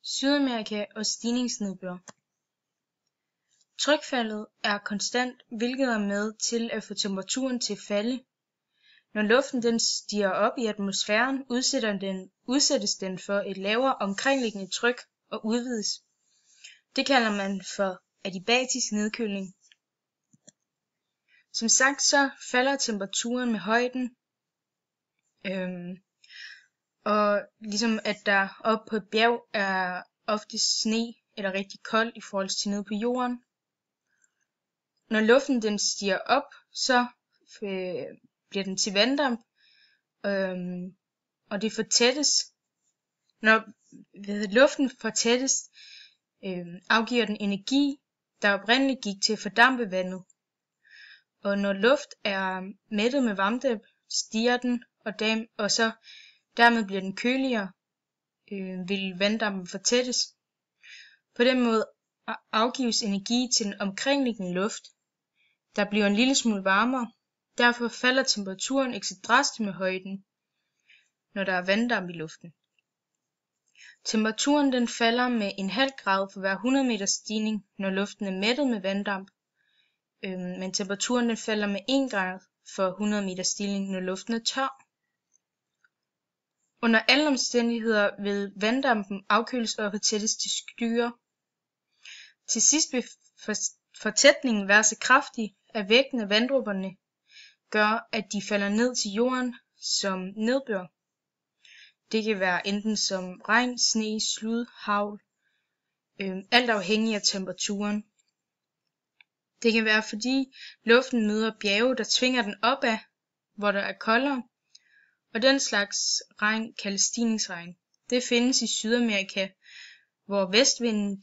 Sydamerika og stigningsnedbør. Trykfaldet er konstant, hvilket er med til at få temperaturen til at falde. Når luften den stiger op i atmosfæren, udsættes den for et lavere omkringliggende tryk og udvides. Det kalder man for adiabatisk nedkøling. Som sagt så falder temperaturen med højden, og ligesom at der oppe på et bjerg er ofte sne eller rigtig koldt i forhold til nede på jorden. Når luften den stiger op, så bliver den til vanddamp, og det fortættes. Når luften fortættes, afgiver den energi, der oprindeligt gik til at fordampe vandet. Og når luft er mættet med varmdamp, stiger den, og så dermed bliver den køligere, vil vanddampen fortættes. På den måde afgives energi til den omkringliggende luft, der bliver en lille smule varmere. Derfor falder temperaturen ikke så drastisk med højden, når der er vanddamp i luften. Temperaturen den falder med 0,5 grad for hver 100 meter stigning, når luften er mættet med vanddamp, men temperaturen den falder med 1 grad for 100 meter stigning, når luften er tør. Under alle omstændigheder vil vanddampen afkøles og fortættes til skyer. Til sidst vil fortætningen være så kraftig, at vægten af vanddråberne gør, at de falder ned til jorden som nedbør. Det kan være enten som regn, sne, slud, hagl, alt afhængig af temperaturen. Det kan være fordi luften møder bjerge, der tvinger den opad, hvor der er koldere, og den slags regn kaldes stigningsregn. Det findes i Sydamerika, hvor vestvinden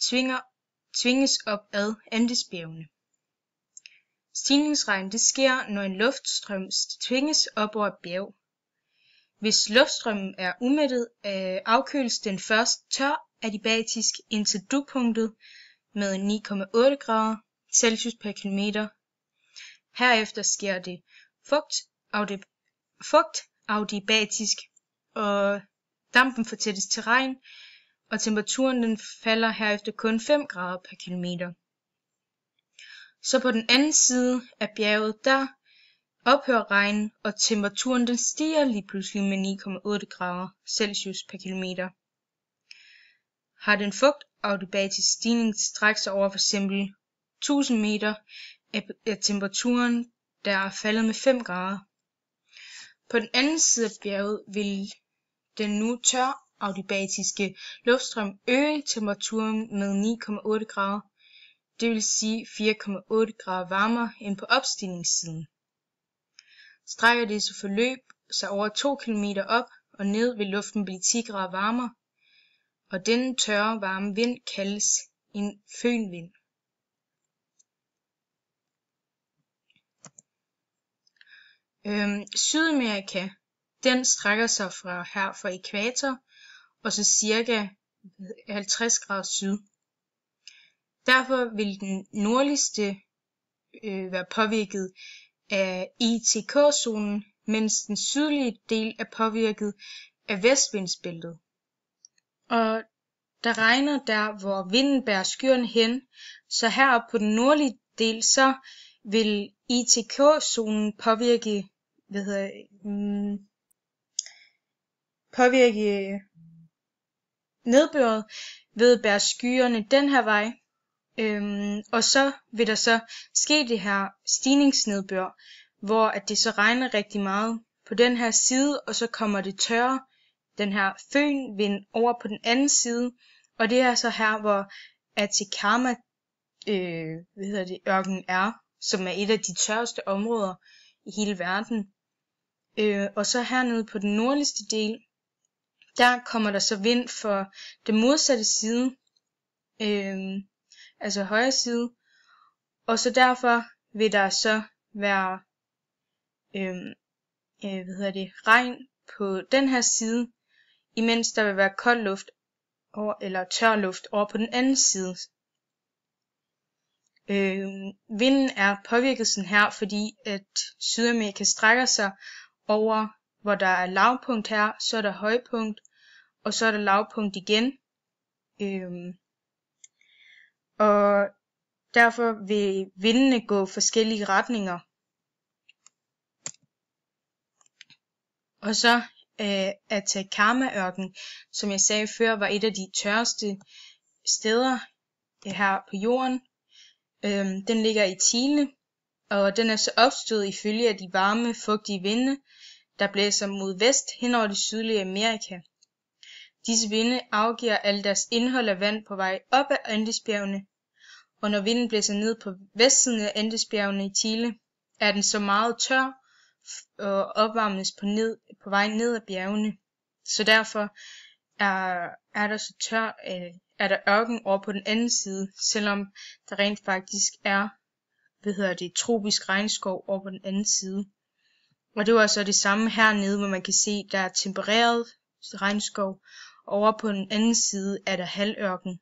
tvinges op ad Andesbjergene. Stigningsregn det sker, når en luftstrøm tvinges op over et bjerg. Hvis luftstrømmen er umættet, afkøles den først tør adiabatisk indtil dupunktet med 9,8 grader Celsius per kilometer. Herefter sker det fugtadiabatisk, og dampen fortættes til regn, og temperaturen den falder herefter kun 5 grader per kilometer. Så på den anden side af bjerget, der ophører regnen, og temperaturen den stiger lige pludselig med 9,8 grader Celsius per kilometer. Har den fugtadiabatiske stigning strakt sig over for eksempel 1000 meter, er temperaturen der er faldet med 5 grader. På den anden side af bjerget vil den nu tør adiabatiske luftstrøm øge temperaturen med 9,8 grader, det vil sige 4,8 grader varmere end på opstigningssiden. Strækker disse forløb sig over 2 km op og ned, vil luften blive 10 grader varmere, og denne tørre varme vind kaldes en fønvind. Sydamerika, den strækker sig fra ækvator og så cirka 50 grader syd. Derfor vil den nordligste være påvirket af ITK-zonen, mens den sydlige del er påvirket af vestvindsbæltet. Og der regner der, hvor vinden bærer skyerne hen, så heroppe på den nordlige del, så vil ITK-zonen påvirke nedbøret ved at bære skyerne den her vej. Og så vil der så ske det her stigningsnedbør, hvor at det så regner rigtig meget på den her side, og så kommer det tørre, den her fønvind over på den anden side, og det er så her, hvor Atacama ørken er, som er et af de tørreste områder i hele verden. Og så hernede på den nordligste del, der kommer der så vind for den modsatte side, altså højre side, og så derfor vil der så være regn på den her side, imens der vil være kold luft eller tør luft over på den anden side. Vinden er påvirket sådan her, fordi at Sydamerika strækker sig over, hvor der er lavpunkt her, så er der højpunkt, og så er der lavpunkt igen. Og derfor vil vindene gå forskellige retninger. Og så Atacama-ørken, som jeg sagde før, var et af de tørreste steder her på jorden. Den ligger i Chile, og den er så opstået ifølge af de varme, fugtige vinde, der blæser mod vest hen over det sydlige Amerika. Disse vinde afgiver alt deres indhold af vand på vej op ad Andesbjergene, og når vinden blæser ned på vestsiden af Andesbjergene i Chile, er den så meget tør og opvarmes på vej ned ad bjergene. Så derfor er der så tør, er der ørken over på den anden side, selvom der rent faktisk er tropisk regnskov over på den anden side. Og det var så det samme hernede, hvor man kan se, der er tempereret regnskov. Over på den anden side er der halvørken.